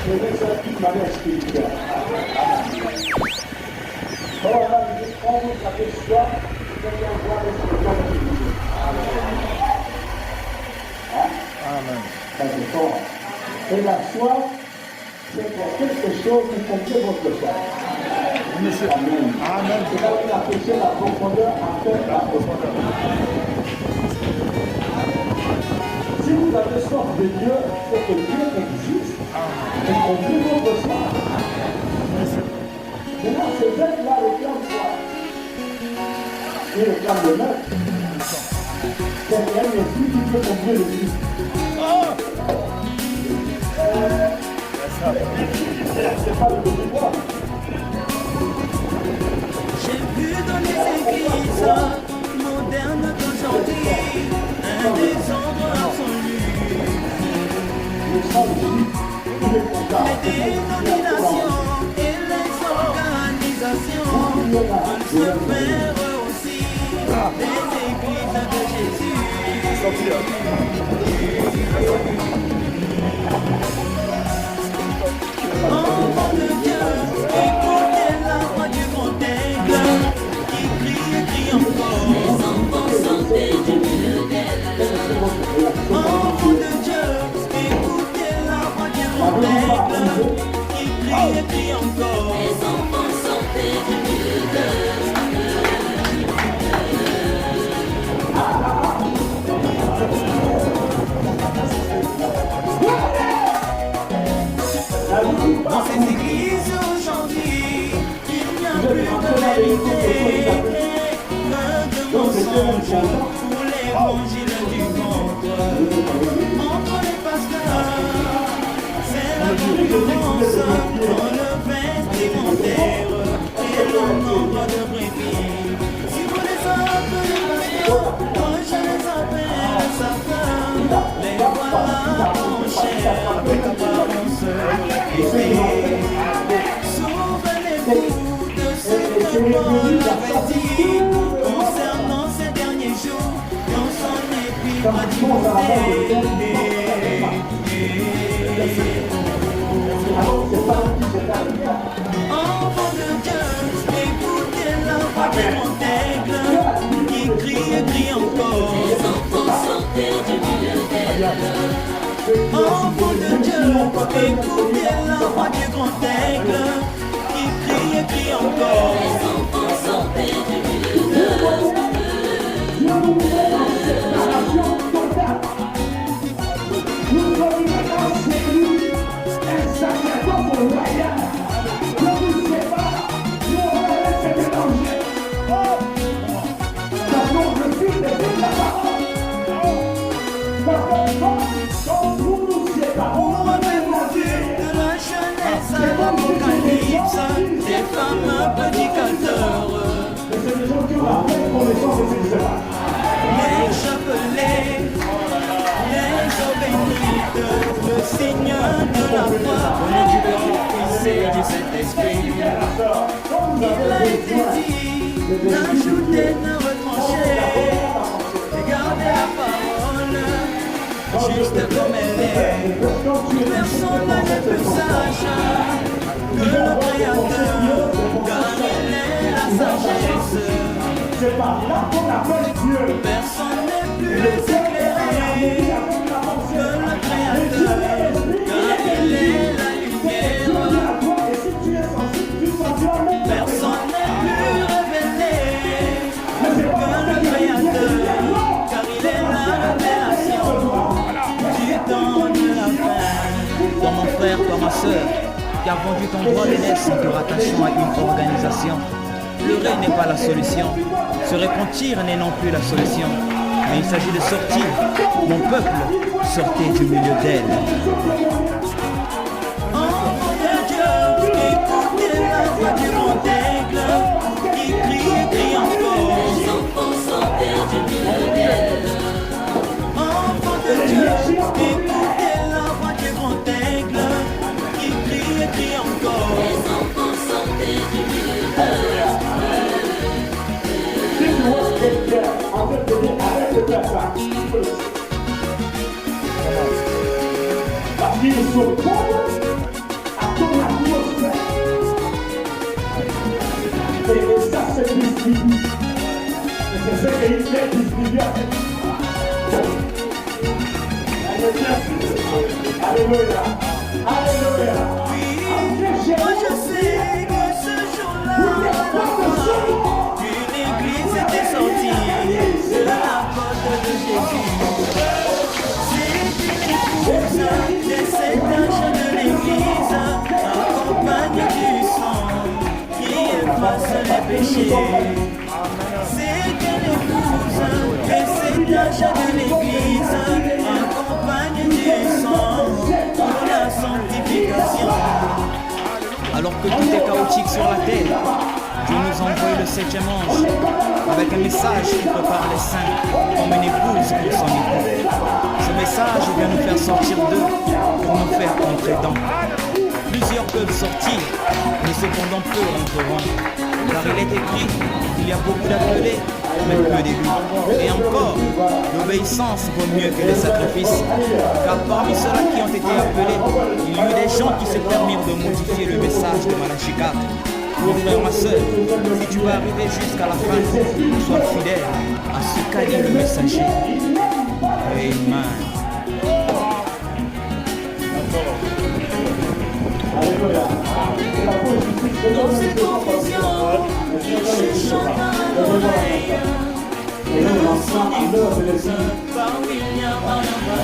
je vais faire toute manière spirituelle. Alors là, on vous aperçoit que l'on voit les spirituels qui vivent. Amen. Ça c'est fort. Et la foi, c'est pour quelque chose qui complète votre foi. Amen. Amen. C'est là qu'il a prêché la profondeur après la profondeur. Si vous avez soif de Dieu, c'est que Dieu existe et comble votre soif. Maintenant, ce bête-là réclame quoi? Il réclame le maître. C'est un esprit qui peut combler le vide. C'est pas le pouvoir. J'ai vu dans les églises modernes d'aujourd'hui un désordre absolu. Les dénominations et les organisations veulent se faire aussi des églises de Jésus. Enfants de Dieu, écoutez la voix du grand aigle qui crie et crie encore. Les enfants sortez du milieu d'elle. Enfants de Dieu, écoutez la voix du grand aigle qui crie et crie encore. Les enfants sortez du milieu d'elle. Dans ces églises aujourd'hui, il n'y a plus de vérité que de mensonges pour l'évangile du monde. Entre les pasteurs, c'est la concurrence dans le vestimentaire et le nombre de brebis. Si vous les appelez pasteurs, moi je les appelle sapeurs. Les voilà en chair, apparence. Souvenez-vous de ce que Paul avait dit concernant ces derniers jours dans son épître à Timothée. Enfants de Dieu, écoutez la voix du grand aigle qui crie et crie encore. Les enfants sortez du milieu d'elle. Enfants de Dieu, écoutez la voix du grand aigle qui crie et crie encore. Les enfants sortez du milieu d'elle. Nous sommes maintenant chez lui, un sacerdoce royal. Ne vous sépare, nous on va laisser des dangers. D'abord, le fil de la parole. Parce que quand nous nous séparons, Pour revenir de la jeunesse à l'Apocalypse, des femmes prédicateurs, c'est des gens qui ont la pleine connaissance de ce qui se passe. les chapelets, les obénites, le signe de la foi, le du Père, du Fils et du Saint-Esprit. Il a été dit, n'ajoutez, ne retranchez, gardez la parole, juste comme elle est. Personne n'est plus sage que le Créateur, car il est la sagesse. C'est par là qu'on appelle Dieu. Personne n'est plus éclairé que le Créateur, car il est la lumière. Personne n'est plus révélé que le Créateur, car il est la révélation du temps de la fin. Toi mon frère, toi ma soeur, qui a vendu ton droit d'aînesse en te rattachant à une organisation, pleurer n'est pas la solution, se repentir n'est non plus la solution, mais il s'agit de sortir. Mon peuple, sortez du milieu d'elle. Enfants de Dieu, écoutez la voix du grand aigle qui crie et crie encore. Les enfants sortez du milieu d'elle. Enfants de Dieu, écoutez la voix du grand aigle qui crie et crie encore. Les enfants sortez du milieu d'elle. Si tu vois quelqu'un en train de dire arrête de faire ça, tu peux le dire. Parce qu'ils s'opposent Et ça, c'est distribué. Et c'est ce qu'il est distribué avec. Alléluia. Alléluia. Moi je sais que ce jour-là, une église était sortie de la porte de Jésus. C'était l'épouse de cet ange de l'église, accompagne du sang qui efface les péchés. C'était l'épouse de cet ange de l'église, accompagne du sang pour la sanctification. Alors que tout est chaotique sur la terre, Dieu nous envoie le 7e ange avec un message qui prépare les saints comme une épouse pour son époux. Ce message vient nous faire sortir d'eux pour nous faire entrer dedans. Plusieurs peuvent sortir, mais cependant peu entreront. Car il est écrit qu'il y a beaucoup d'appelés, mais peu d'élus. Et encore, l'obéissance vaut mieux que les sacrifices. Car parmi ceux-là qui ont été appelés, il y a eu des gens qui se permirent de modifier le message de Malachie 4. Mon frère, ma soeur, si tu vas arriver jusqu'à la fin, sois fidèle à ce qu'a dit le messager. Amen. Dans ces confusions, il chuchota à l'oreille. Et l'enfant épouse par William Barnabas.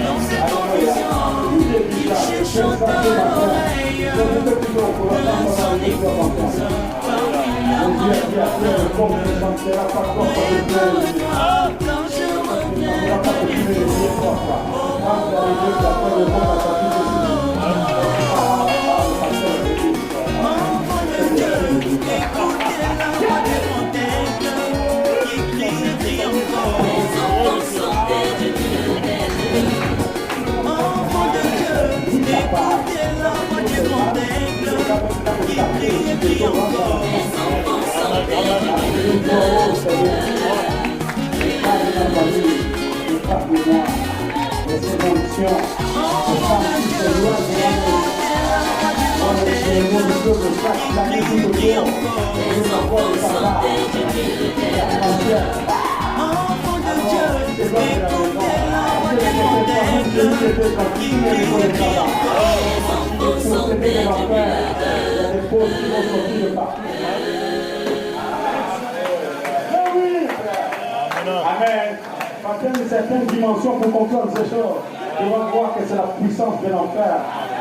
Dans ces confusions, il chuchota à l'oreille. L'enfant épouse par William Barnabas. Quand je reviens, Amen. Partir d'une certaine dimension pour comprendre ces choses, tu vas voir que c'est la puissance de l'enfer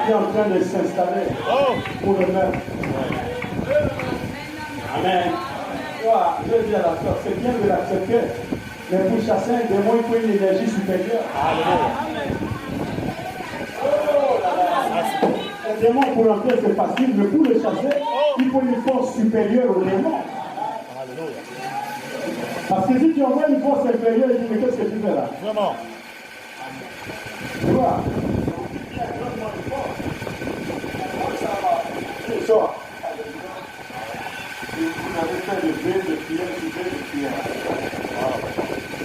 qui est en train de s'installer pour le meurtre. Amen. Je dis à la soeur, c'est bien de l'accepter, mais pour chasser un démon, il faut une énergie supérieure. Un démon pour entrer, c'est facile, mais pour le chasser, il faut une force supérieure au démon. Parce que si tu envoies une force inférieure, il dit, mais qu'est-ce que tu fais là? Vraiment. Tu vois? Sors. Vous avez fait de prière, de prière.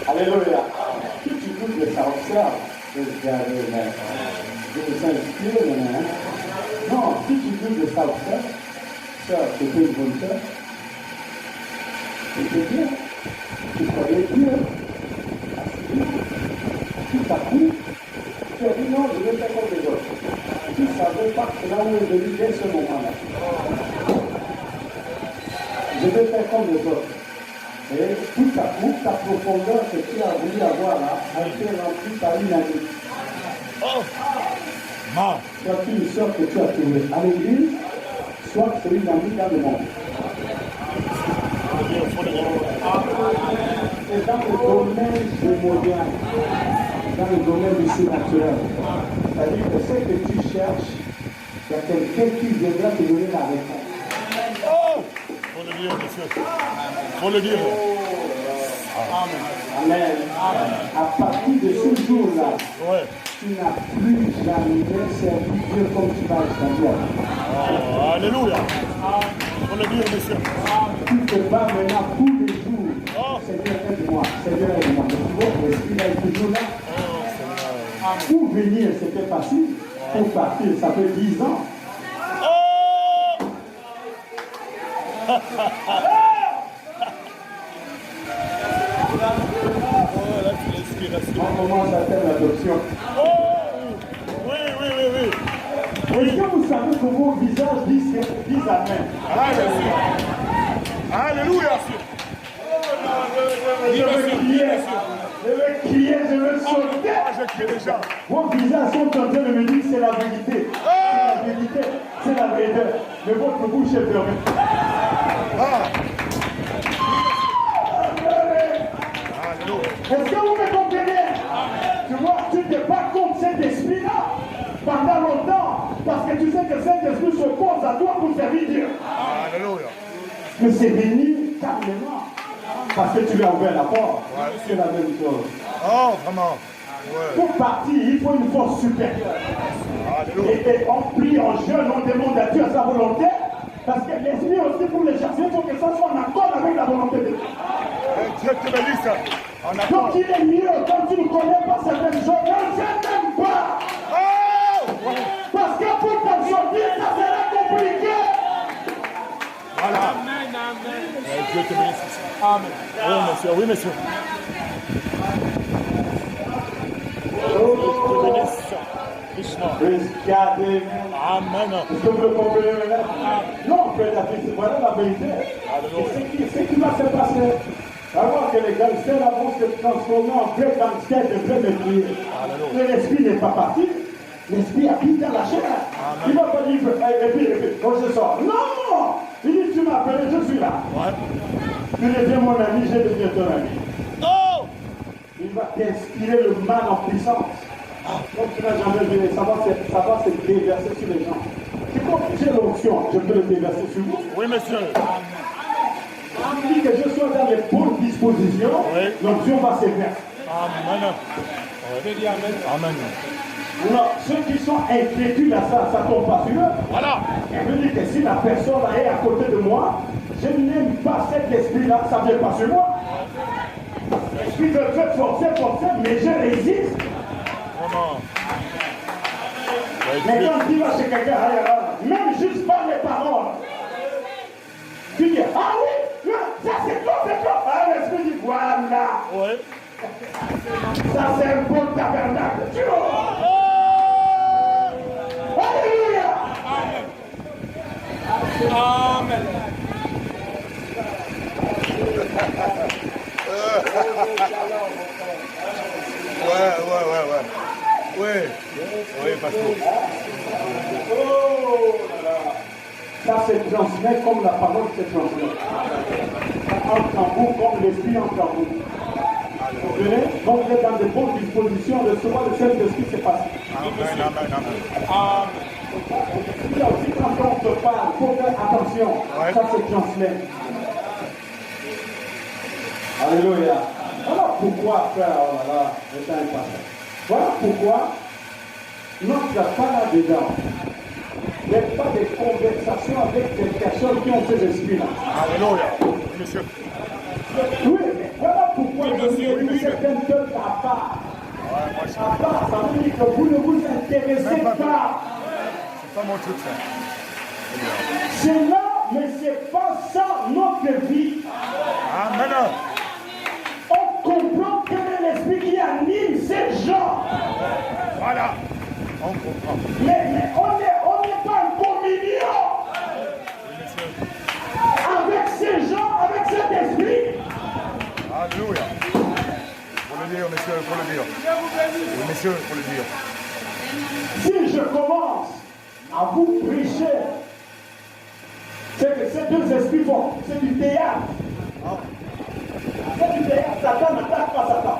Alléluia. Si tu doutes de ça, observe. Je me sens inspiré maintenant. Non, si tu doutes de ça, observe. Sœur, c'était une bonne sœur. C'était bien. Tu croyais Dieu. Tout à coup, tu as dit non, je vais faire comme les autres. Tu ne savais pas que là où est venu dès ce moment-là. Je vais faire comme les autres. Et tout à coup, ta profondeur que tu as voulu avoir là a été remplie par une amie. Soit une sœur que tu as trouvée à l'église, soit c'est une amie dans le monde. Et dans le domaine démoniaque, dans le domaine du surnaturel, c'est-à-dire que ce que tu cherches, il y a quelqu'un qui viendra te donner la réponse. Faut le dire, monsieur. Faut le dire. Amen. À partir de ce jour-là, tu n'as plus jamais servi Dieu comme tu vas servir. Alléluia. Faut le dire, monsieur. Tu te bats maintenant tous les jours. Seigneur, aide-moi. Seigneur, aide-moi. Tu vois, l'esprit là est toujours là. Pour venir, c'était facile. Pour partir, ça fait 10 ans. là, c'est l'inspiration. On commence à faire l'adoption. Oh, oui. Est-ce que vous savez que vos visages disent Amen? Alléluia. Alléluia. Je veux crier, je veux sauter. Je crie déjà. Vos visages sont en train de me dire que c'est la vérité. C'est la vérité, c'est la vérité. Mais votre bouche est fermée. Est-ce que vous me comprenez? Tu vois, tu ne te bats contre cet esprit-là pendant longtemps parce que tu sais que cet esprit s'oppose à toi pour servir Dieu. Alléluia. Mais c'est venu calmement parce que tu lui as ouvert la porte. C'est la même chose. Oh, vraiment. Ouais. Pour partir, il faut une force supérieure. Alléluia. Et on prie, on jeûne, on demande à Dieu sa volonté. Parce que l'esprit aussi, pour les chasser, il faut que ça soit en accord avec la volonté de Dieu. Dieu te bénisse. En Donc accord. il est mieux quand tu ne connais pas certaines choses. Ne gêne même pas. Oh! Parce que pour t'en sortir, ça sera compliqué. Voilà. Dieu te bénisse. Amen. Oui, monsieur. Oui, monsieur. Dieu te bénisse. Richement. Regardez. Amen. Est-ce que vous le comprenez maintenant? Non, frère David, voilà la vérité. Et ce qui va se passer, alors que les gangsters vont se transformer en vrais gangsters de vrais métiers. Mais l'esprit n'est pas parti. L'esprit habite dans la chair. Il ne va pas dire, et puis, quand je sors. Non! Il dit, tu m'as appelé, je suis là. Ouais. Tu deviens mon ami, je deviens ton ami. Oh! Il va t'inspirer le mal en puissance. Donc tu n'as jamais vu, ça va se déverser sur les gens. C'est comme j'ai l'onction, je peux le déverser sur vous. Oui, monsieur. Il dit que je sois dans les bonnes dispositions, Oui. l'onction va se verser. Amen. Amen. Non, ceux qui sont incrédules à ça, ça ne tombe pas sur eux. Voilà. Elle veut dire que si la personne est à côté de moi, je n'aime pas cet esprit-là, ça ne vient pas sur moi. L'esprit veut faire forcer, mais je résiste. Vraiment. Mais quand tu vas chez quelqu'un, même juste par les paroles, tu dis, ah oui, ça c'est toi. Ah, l'esprit dit, voilà. Oui. Ça c'est un bon tabernacle. Tu vois. Alléluia. Amen. Ouais. Oui, pasteur. Oh là là. Ça se transmet comme la parole se transmet. Ça entre en vous comme l'esprit entre en vous. Vous comprenez? Donc vous êtes dans de bonnes dispositions de recevoir le Saint-Esprit, c'est facile. Amen. Il y a aussi quand on se parle, il faut faire attention. Ouais. Ça se transmet. Alléluia. Voilà pourquoi, frère, oh là là, le temps est passé. Voilà pourquoi notre part dedans n'est pas des conversations avec des personnes qui ont ces esprits-là. Alléluia. Monsieur. Oui, mais voilà pourquoi Oui, je monsieur, dis oui, que c'est un peuple à part. Ouais, moi, je À part, ça veut dire que vous ne vous intéressez Même pas. pas. c'est pas mon truc, ça. C'est là, mais c'est pas ça notre vie. Amen. On comprend quel est l'esprit qui anime ces gens. Voilà. On comprend. Mais on n'est pas en communion avec ces gens, avec cet esprit. Alléluia. Faut le dire, monsieur, faut le dire. Oui, monsieur, faut le dire. Si je commence à vous prêcher, c'est que ces deux esprits font, c'est du théâtre. C'est du théâtre, Satan n'attaque pas Satan.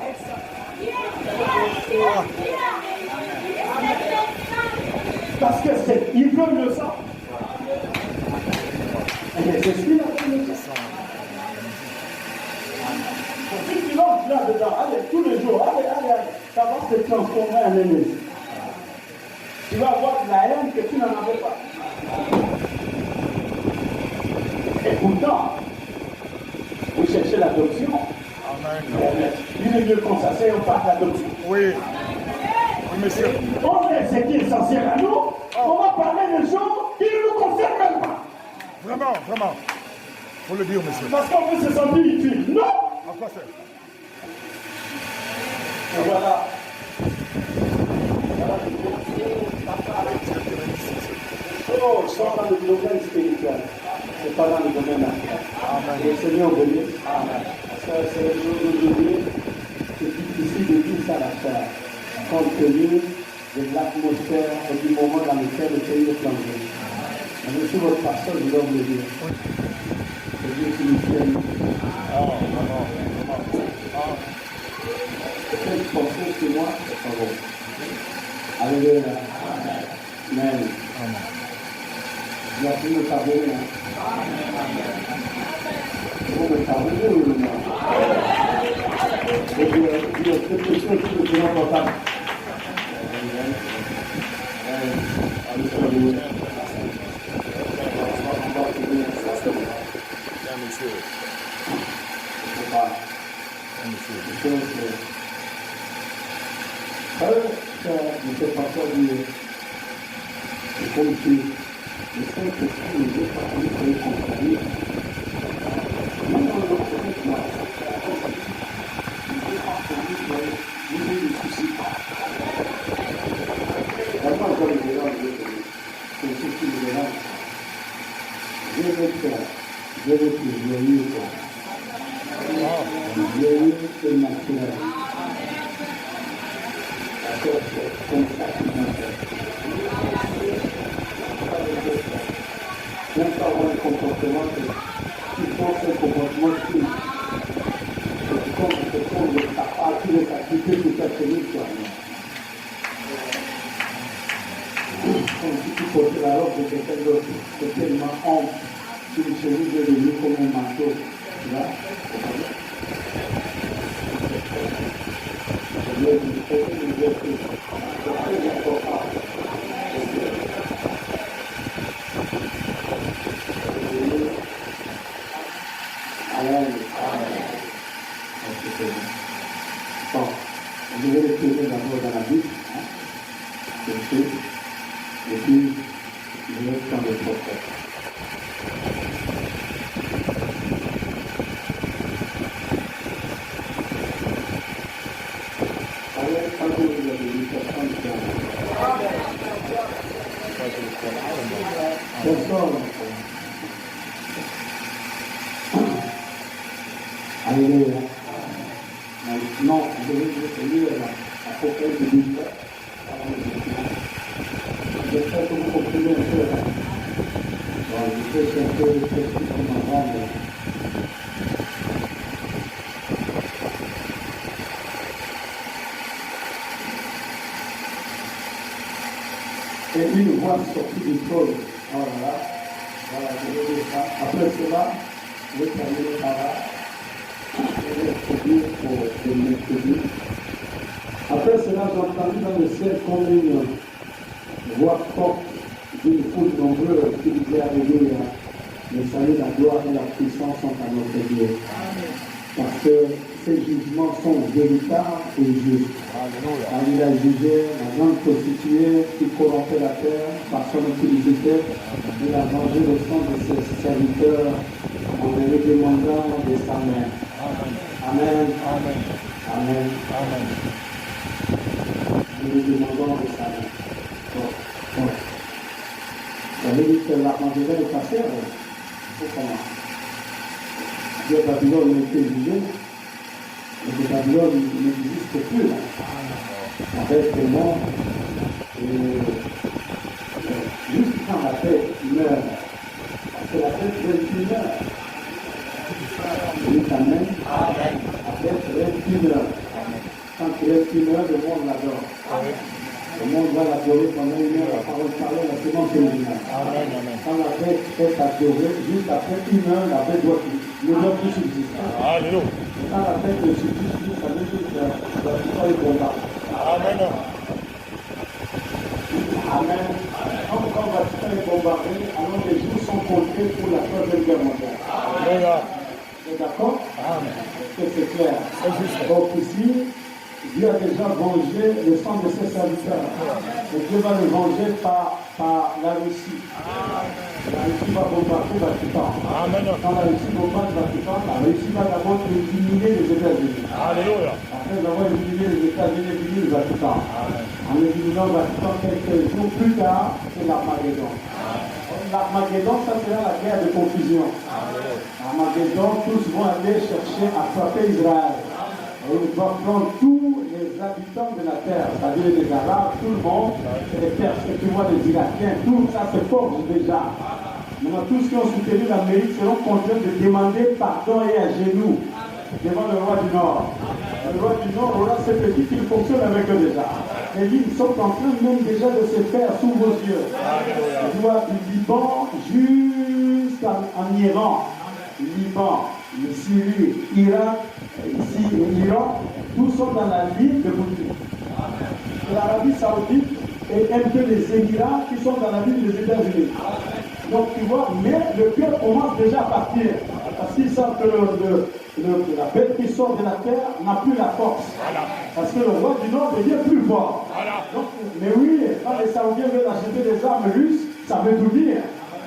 Parce que ils veulent le sang. Et les esprits veulent le sang. Si tu lances là-dedans, allez, tous les jours, allez, ça va se transformer en ennemi. Tu vas avoir de la haine que tu n'en avais pas. Et pourtant, vous cherchez l'adoption. Amen. Il est mieux qu'on s'asseye, on parle d'adoption. Oui. Oui, monsieur. On fait ce qui est essentiel à nous, on va parler des choses qui ne nous concernent même pas. Vraiment, vraiment. faut le dire, monsieur. Parce qu'on peut se sentir utile. Non! À quoi c'est? Et voilà. Oh, sont dans le domaine spirituel. C'est pas dans le domaine naturel. Le Seigneur bénisse. Ça, c'est le jour d'aujourd'hui. C'est difficile de dire ça à la chair, compte tenu de l'atmosphère et du moment dans lequel le pays est plongé. Je suis votre pasteur, je dois vous le dire. C'est Dieu qui nous tient. Quelle pensée sur moi, c'est pas bon. Alléluia. Amen. Il a pu me pardonner. Vous me pardonnez ou non? Et Dieu, quelque chose qui est plus important. Ne fait pas ça du comme si le Saint-Esprit nous est parmi pour les comprendre. Nous, dans notre rythme, nous avons des soucis. Vraiment, je vais les déranger, c'est ce qui me dérange. Je vais être joyeux, joyeux et naturel. Comme ça qui m'intéresse. Même pas avoir un comportement qui pense un comportement qui comme ta partie de s'acquitter sur ta cellule toi. Comme si tu portais la robe de quelqu'un d'autre, c'est tellement honte sur une cellule de devenu comme un manteau. Tu vois? Bon, je vais retourner d'abord dans la Bible, et puis je vais prendre le prophète. Alléluia. Non, je vais lire l'Apocalypse de 18. J'espère que vous comprenez un peu. Je sais que c'est un peu technique comme avant, mais... Et une voix sortie du trône. Voilà, je vais dire ça. Après cela, je vais terminer par là. Je vais introduire pour le mercredi. Après cela, j'ai entendu dans le ciel comme une voix forte d'une foule nombreuse qui disait Alléluia. Le salut, la gloire et la puissance sont à notre Dieu. Parce que ces jugements sont véritables et justes. Car il a jugé la grande prostituée qui corrompait la terre par son utilité. Il a vengé le sang de ses serviteurs en les demandant de sa main. Amen. Amen. Amen. Amen. Nous lui demandons de sa main. Bon. Ça veut dire que l'archangel est passé, c'est comment? Dieu Babylone a été jugé, mais que Babylone n'existe plus là. Avec le monde, juste quand la tête meurt, parce que la tête vient une heure. Oui, amen. La tête reste une heure. Quand il reste une heure, le monde l'adore. Le monde va l'adorer pendant une heure, la parole parole, la sémence originale. Quand la bête est adorée, juste après une heure, la bête ne doit plus subsister. Alléluia. Quand la bête ne subsiste plus, ça veut dire que la victoire est bombardée. Amen. Amen. Quand le Vatican est bombardé, alors les jours sont comptés pour la Troisième Guerre mondiale. Alléluia. Vous êtes d'accord? Amen. Est-ce que c'est clair? C'est juste. Donc ici, Dieu a déjà vengé le sang de ses serviteurs. Et Dieu va le venger par la Russie. La Russie va bombarder le Vatican. Quand la Russie bombarde le Vatican, la Russie va d'abord éliminer les États-Unis. Alléluia. Après avoir éliminé les États-Unis, éliminer le Vatican. En éliminant le Vatican quelques jours plus tard, c'est l'Armageddon. L'Armageddon, ça sera la guerre de confusion. L'Armageddon, tous vont aller chercher à frapper Israël. Et ils vont prendre tous les habitants de la terre, c'est-à-dire les Arabes, tout le monde, les Perses, les Irakiens, tout ça se forge déjà. Maintenant, tous ceux qui ont soutenu l'Amérique seront contraints de demander pardon et à genoux devant le roi du Nord. Le roi du Nord aura ce petit qui fonctionne avec eux déjà. Et ils sont en train même déjà de se faire sous vos yeux. Du Liban jusqu'en Iran, Liban, le Syrie, Irak, ici l'Iran, tous sont dans la ligne de Poutine. L'Arabie Saoudite et un peu les Émirats qui sont dans la ligne des États-Unis. Donc tu vois, mais le cœur commence déjà à partir. Parce qu'ils savent que la bête qui sort de la terre n'a plus la force. Parce que le roi du Nord devient plus fort. Donc, mais oui, quand les Saoudiens veulent acheter des armes russes, ça veut tout dire.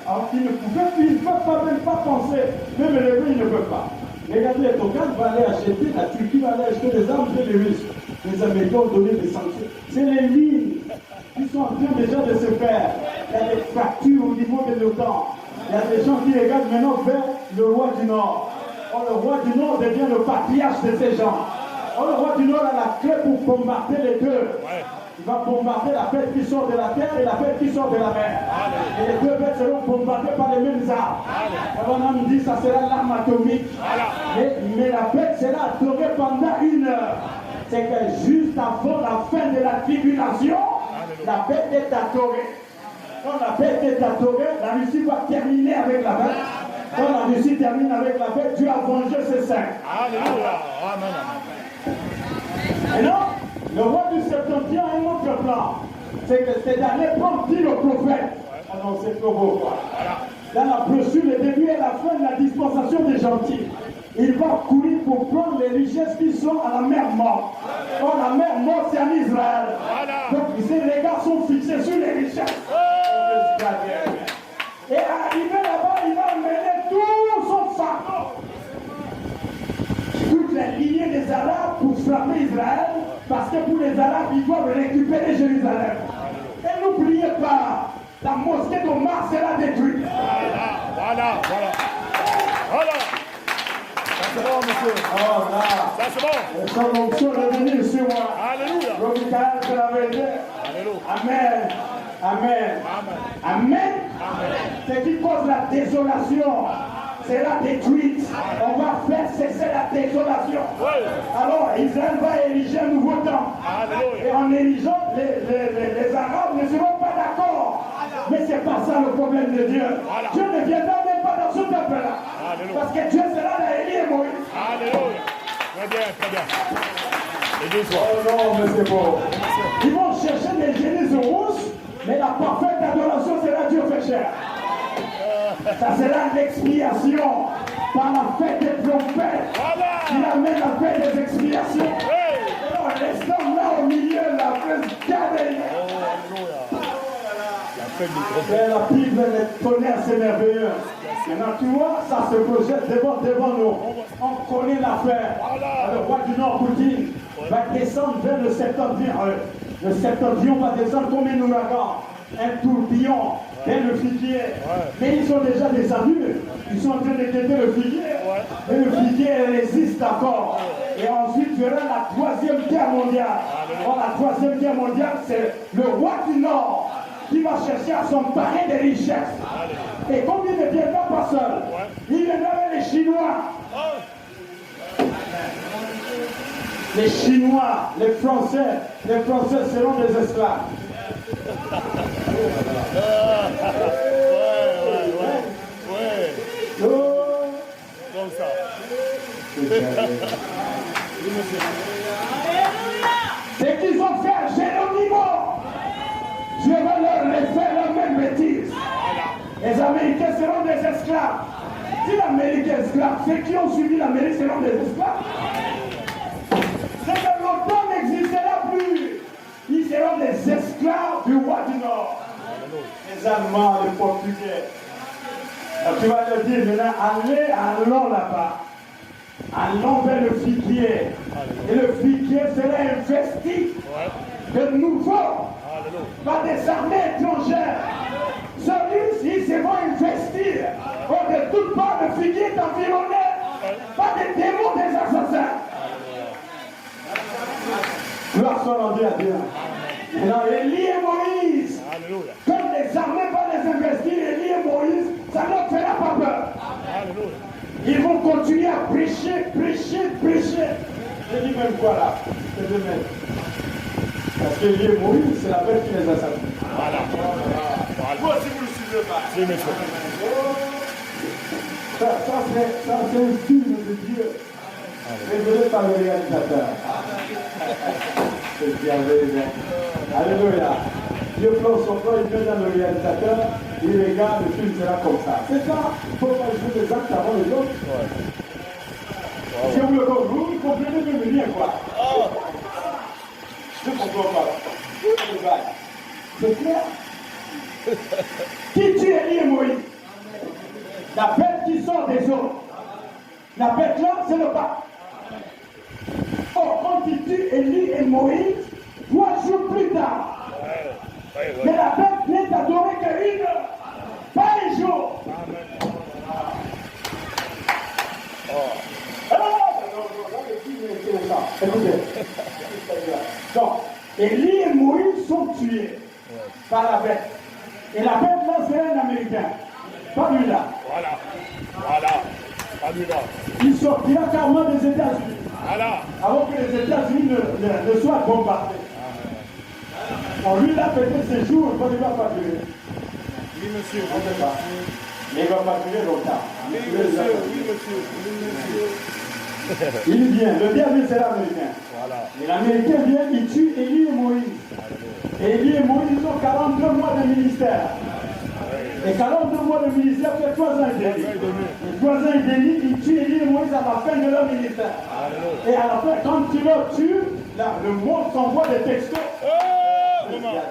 Alors qu'ils ne peuvent même pas penser. Même les Russes, ils ne peuvent pas. Regardez, Erdogan va aller acheter, la Turquie va aller acheter des armes chez les Russes. Les Américains ont donné des sanctions. C'est les lignes qui sont en train déjà de se faire. Il y a des fractures au niveau de l'OTAN. Il y a des gens qui regardent maintenant vers le roi du Nord. Or, le roi du Nord devient le patriarche de ces gens. Or, le roi du Nord a la clé pour bombarder les deux. Il va bombarder la bête qui sort de la terre et la bête qui sort de la mer. Et les deux bêtes seront bombardées par les mêmes armes. On nous dit que ça sera l'arme atomique. Mais la bête sera adorée pendant 1 heure. C'est que juste avant la fin de la tribulation, la bête est adorée. Quand la bête est adorée, la Russie va terminer avec la bête. Quand la Russie termine avec la bête, Dieu a vengé ses saints. Alléluia. Amen. Et non, le roi du Septentrion a un autre plan. C'est d'aller prendre qui le prophète. Ah non, c'est trop beau quoi. Dans la brochure, le début et la fin de la dispensation des gentils. Il va courir pour prendre les richesses qui sont à la mer morte. Or, la mer morte, c'est en Israël. Donc, les regards sont fixés sur les richesses. Et arrivé là-bas, il va mener tout son fardeau. Toutes les lignées des Arabes pour frapper Israël, parce que pour les Arabes, ils doivent récupérer Jérusalem. Et n'oubliez pas, la mosquée d'Omar sera détruite. Voilà. Ça c'est bon, monsieur. Oh là, Ça c'est bon. son onction est venue sur moi. Alléluia. Le Michael, c'est la vérité. Alléluia. Amen. Ce qui cause la désolation sera détruite. On va faire cesser la désolation. Alors Israël va ériger un nouveau temple. Et en érigeant, les Arabes ne seront pas d'accord. Mais c'est pas ça le problème de Dieu. Dieu ne viendra même pas dans ce temple-là. Parce que Dieu sera là, Élie et Moïse. Alléluia. Très bien. Oh non, mais c'est beau. Ils vont chercher des génies rousses, mais la parfaite adoration sera Dieu fait chair. Ça sera l'expiation par la fête des trompettes. Il amène la fête des expiations. Alors, restant là au milieu, la fête carrée. La Bible, les tonnerres, c'est merveilleux. Maintenant, tu vois, ça se projette devant nous. On connaît l'affaire. Le roi du Nord, Poutine, va descendre vers le septentrion. Le septentrion va descendre comme un ouragan, un tourbillon, vers le figuier. Mais ils sont déjà descendus. Ils sont en train de quitter le figuier. Et le figuier résiste encore. Et ensuite, il y aura la 3e guerre mondiale. Or, la 3e guerre mondiale, c'est le roi du Nord qui va chercher à s'emparer des richesses. Et comme il ne viendra pas seul, il viendra avec les Chinois. Les Chinois, les Français seront des esclaves. Comme ça. C'est qu'ils ont fait à Géronimo. Je vais leur refaire la même bêtise. Les Américains seront des esclaves. Si l'Amérique est esclave, ceux qui ont suivi l'Amérique seront des esclaves. C'est que l'OTAN n'existe les Allemands, les Portugais. Donc tu vas leur dire maintenant, allons là-bas. Allons vers le figuier. Et le figuier sera investi de nouveau par des armées étrangères. Celui-ci, ils vont investir. Oh, de toutes parts, le figuier est environné par des démons, des assassins. Gloire soit rendue à Dieu. Alors, Élie et Moïse, comme les armées vont les investir, Élie et Moïse, ça ne leur fera pas peur. Ils vont continuer à prêcher, prêcher, prêcher. Je dis même quoi là? C'est de même. Parce que Élie et Moïse, c'est la bête qui les assassine. Voilà. Moi, si vous le suivez pas. C'est mes choses. Ça, c'est un film de Dieu. Révélé par le réalisateur. C'est bienveillant. Alléluia. Dieu plante son plan, il vient dans le réalisateur, il regarde, le film sera comme ça. C'est ça. Il faut pas jouer des actes avant les autres. Si vous le comprenez, vous comprenez de venir quoi. Je ne comprends pas. C'est clair. Qui tue Élie et Moïse? La bête qui sort des eaux. La bête là, c'est le bas. Oh, quand il tue Élie et Moïse, 3 jours plus tard, mais la bête n'est adorée qu'une heure, pas un jour. Écoutez. Donc, Élie et Moïse sont tués par la bête. Et la bête là, c'est un Américain. Pas lui là. Voilà. Pas lui là. Il sortira carrément des États-Unis. Voilà. Avant que les États-Unis ne soient bombardés. Bon, lui, il a fêté ses jours, il ne va pas durer. Oui, monsieur. On ne sait pas. Mais il ne va pas durer longtemps. Oui, monsieur. Il vient, le dernier c'est l'Américain. Voilà. Et l'Américain vient, il tue Élie et Moïse. Et Élie et Moïse, ils ont 42 mois de ministère. Et 42 mois de ministère fait 3 ans et demi. Et 3 ans et demi, il tue Élie et Moïse à la fin de leur ministère. Et à la fin, quand tu leur tues, là, le monde s'envoie des textos. Voilà.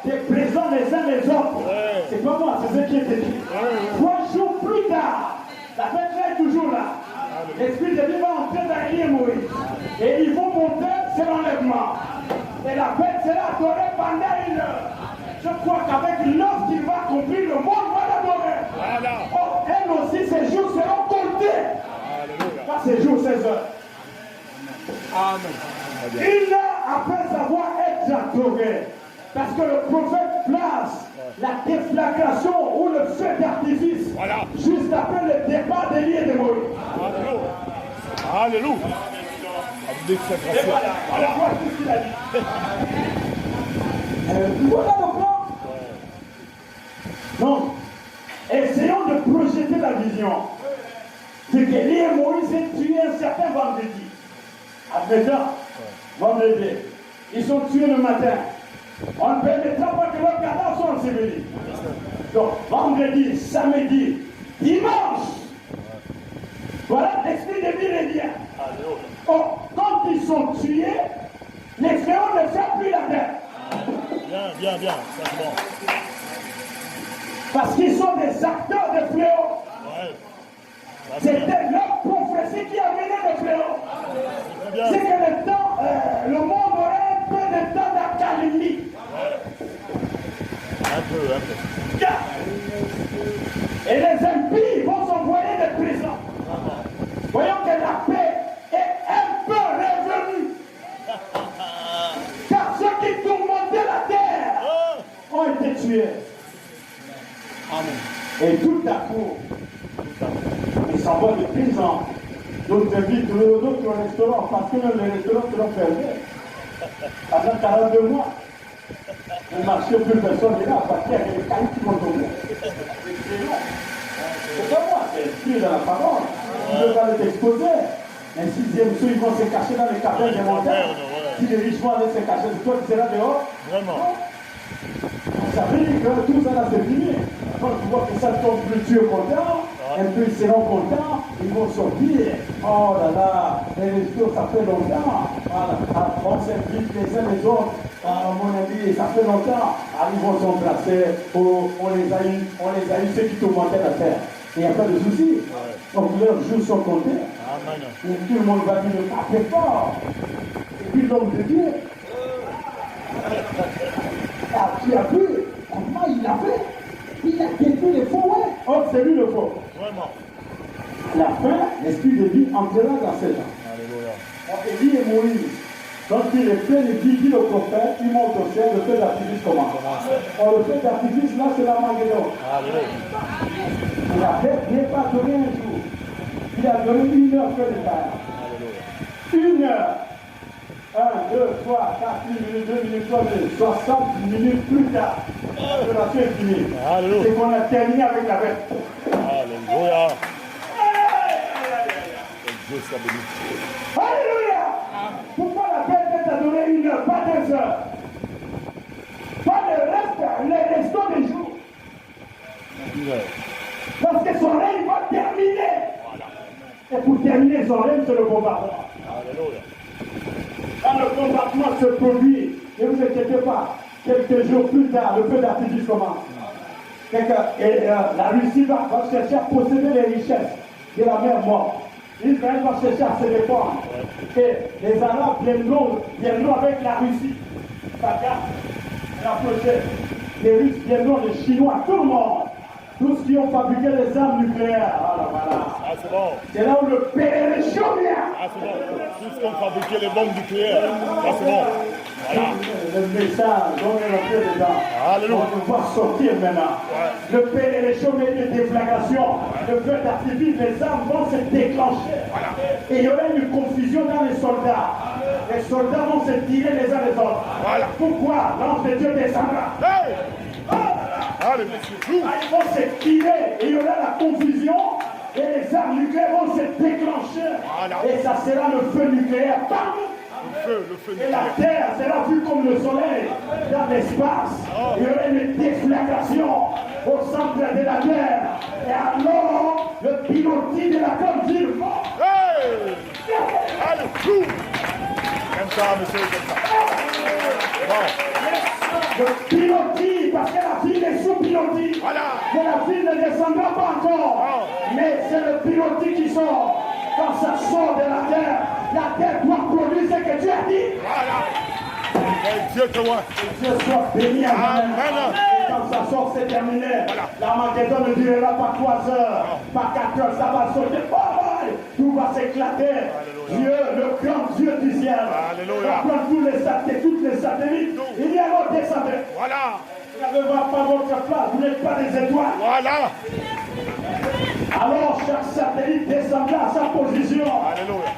Tu es présents les uns les autres. C'est pas moi, c'est ce qui est écrit. 3 jours plus tard, la fête est toujours là. L'Esprit de Dieu va entrer dans Élie et Moïse. Et ils vont monter, c'est l'enlèvement. Et la fête sera adorée pendant 1 heure. Je crois qu'avec l'œuvre qu'il va accomplir, le monde va l'adorer. Voilà. Oh, elle aussi, ses jours seront comptés. Pas ses jours, 16 heures. Amen. 1 heure après avoir été adoré. Parce que le prophète place la déflagration ou le feu d'artifice juste après le départ d'Élie et de Moïse. Alléluia. Et voilà, on voit tout ce qu'il a dit. Voilà le plan. Donc, essayons de projeter la vision. C'est qu'Élie et Moïse ont tué un certain vendredi. Admettons, vendredi. Ils sont tués le matin. On ne permettra pas que leurs cadavres soient ensevelis. Donc, vendredi, samedi, dimanche. Voilà l'esprit de Dieu les vient. Or, quand ils sont tués, les fléaux ne savent plus la terre. Bien, ça c'est bon. Parce qu'ils sont des acteurs de fléaux. C'était leur prophétie qui a mené le fléau. C'est que le monde aurait un peu de temps d'accalmie. Un peu. Et les impies vont s'envoyer des prisons. Voyons que la paix est un peu revenue. Car ceux qui tourmentaient la terre ont été tués. Amen. Et tout à coup, ils s'envoient de prison. Donc j'invite d'autres au restaurant parce que les restaurants seront fermés. Pendant 42 mois. Le marché, plus personne n'est là parce qu'il y a des cailloux qui vont tomber. C'est pas moi, c'est écrit dans la parole. Tu ne peux pas les exposer. Un 6e sou, ils vont se cacher dans les cavernes des montagnes. Si les riches vont aller se cacher, toi tu seras dehors. Vraiment. Ça veut dire que tout ça là c'est fini. Quand tu vois que ça tombe plus, tu es content. Un peu ils seront contents, ils vont sortir. Oh là là, les restos ça fait longtemps. Voilà. On s'invite les uns les autres. Ah, mon ami, ça fait longtemps. Arrivons son tracé, on les a eu, ceux qui tourmentaient la terre. Il n'y a pas de souci. Donc leurs jours sont comptés. Amen. Et tout le monde va dire le pape est fort. Et puis l'homme de Dieu. Ah, tu as vu comment il a fait? Il a détruit les faux, ouais. Oh, c'est lui le faux. Vraiment. À la fin, l'esprit de vie entrera dans ses gens. Alléluia. Donc Élie et Moïse, quand il est plein de vie, dit le prophète, il monte au ciel, le feu d'artifice commence. Or, le feu d'artifice, là, c'est l'Armageddon. Alléluia. Il n'a pas donné un jour. Il a donné 1 heure que de temps. Alléluia. 1 heure. 1, 2, 3, 4, 1 minute, 2 minutes, 3 minutes. 60 minutes plus tard, l'adoration est finie. Alléluia. C'est qu'on a terminé avec la bête. Alléluia. Que Dieu soit béni. Alléluia. Pourquoi la bête t'a donné 1 heure, pas 2 heures? Pas le reste, les restants des jours. Parce que son règne va terminer. Et pour terminer son règne, c'est le bombardement. Alléluia. Quand le bombardement se produit, ne vous inquiétez pas, quelques jours plus tard, le feu d'artifice commence. Et la Russie va chercher à posséder les richesses de la mer morte. Israël va chercher à se défendre. Et les Arabes viendront avec la Russie. Bagarre, rapprocher. Les Russes viendront, les Chinois, tout le monde. Tous qui ont fabriqué les armes nucléaires. Voilà. Ah, c'est bon. C'est là où le père est chaud vient. Ah, c'est bon. Tous qui ont fabriqué les bombes nucléaires. Ah, c'est bon. Voilà. Le message, on est rentré dedans. Alléluia. On va sortir maintenant. Le père et les chaumes de déflagration. Le feu d'artifice, les armes vont se déclencher. Et il y aura une confusion dans les soldats. Les soldats vont se tirer les uns les autres. Voilà. Pourquoi l'ange de Dieu descendra? Hey! Alléluia. Ils vont se tirer et il y aura la confusion et les armes nucléaires vont se déclencher. Voilà. Et ça sera le feu nucléaire. Bam! Le feu Et la nucléaire. terre sera vue comme le soleil dans l'espace. Il y aura une déflagration au centre de la terre. Et alors, le pilotis de la conduite va. Hey! Alléluia. Comme ça, monsieur, comme ça. Bon. Le pilotis, parce que la ville est sous pilotis. Voilà. Mais la ville ne descendra pas encore. Mais c'est le pilotis qui sort. Quand ça sort de la terre doit produire ce que Dieu a dit. Voilà. Et Dieu te voit. Que Dieu soit béni à Amen. Et quand ça sort, c'est terminé. Voilà. L'Armageddon ne durera pas 3 heures, pas 4 heures, ça va sauter. Tout va s'éclater. Dieu, le grand Dieu du ciel, Alléluia. va prendre toutes les satellites. Il y a alors descendez. Voilà. Vous n'avez pas votre place, vous n'êtes pas des étoiles. Voilà. Alors chaque satellite descendra à sa position. Alléluia.